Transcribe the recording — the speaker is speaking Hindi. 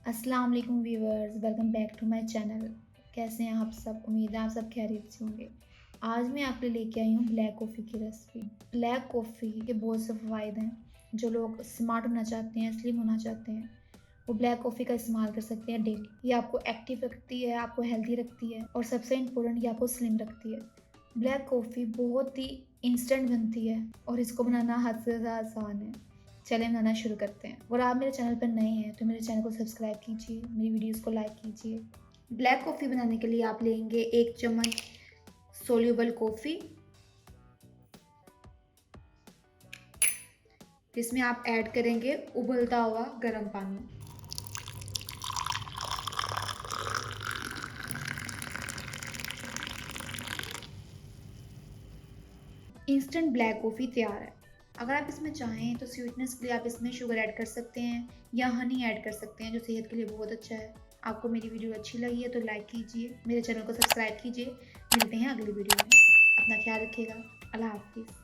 अस्सलाम वालेकुम viewers, welcome back to my channel. कैसे हैं आप सब? उम्मीद है आप सब खैरियत से होंगे। आज मैं आपके लिए लेके आई हूँ ब्लैक कॉफ़ी की रेसिपी। ब्लैक कॉफ़ी के बहुत से फ़ायदे हैं। जो लोग स्मार्ट होना चाहते हैं, स्लिम होना चाहते हैं, वो ब्लैक कॉफ़ी का इस्तेमाल कर सकते हैं डेली। ये आपको एक्टिव रखती है, आपको हेल्दी रखती है और सबसे इम्पोर्टेंट ये आपको स्लिम रखती है। ब्लैक कॉफ़ी बहुत ही इंस्टेंट बनती है और इसको बनाना हद से ज़्यादा आसान है। चलें बनाना शुरू करते हैं। और आप मेरे चैनल पर नए हैं तो मेरे चैनल को सब्सक्राइब कीजिए, मेरी वीडियोस को लाइक कीजिए। ब्लैक कॉफ़ी बनाने के लिए आप लेंगे 1 चम्मच सोल्यूबल कॉफ़ी। इसमें आप ऐड करेंगे उबलता हुआ गर्म पानी। इंस्टेंट ब्लैक कॉफ़ी तैयार है। अगर आप इसमें चाहें तो स्वीटनेस के लिए आप इसमें शुगर ऐड कर सकते हैं या हनी ऐड कर सकते हैं, जो सेहत के लिए बहुत अच्छा है। आपको मेरी वीडियो अच्छी लगी है तो लाइक कीजिए, मेरे चैनल को सब्सक्राइब कीजिए। मिलते हैं अगली वीडियो में। अपना ख्याल रखिएगा। अल्लाह हाफिज़।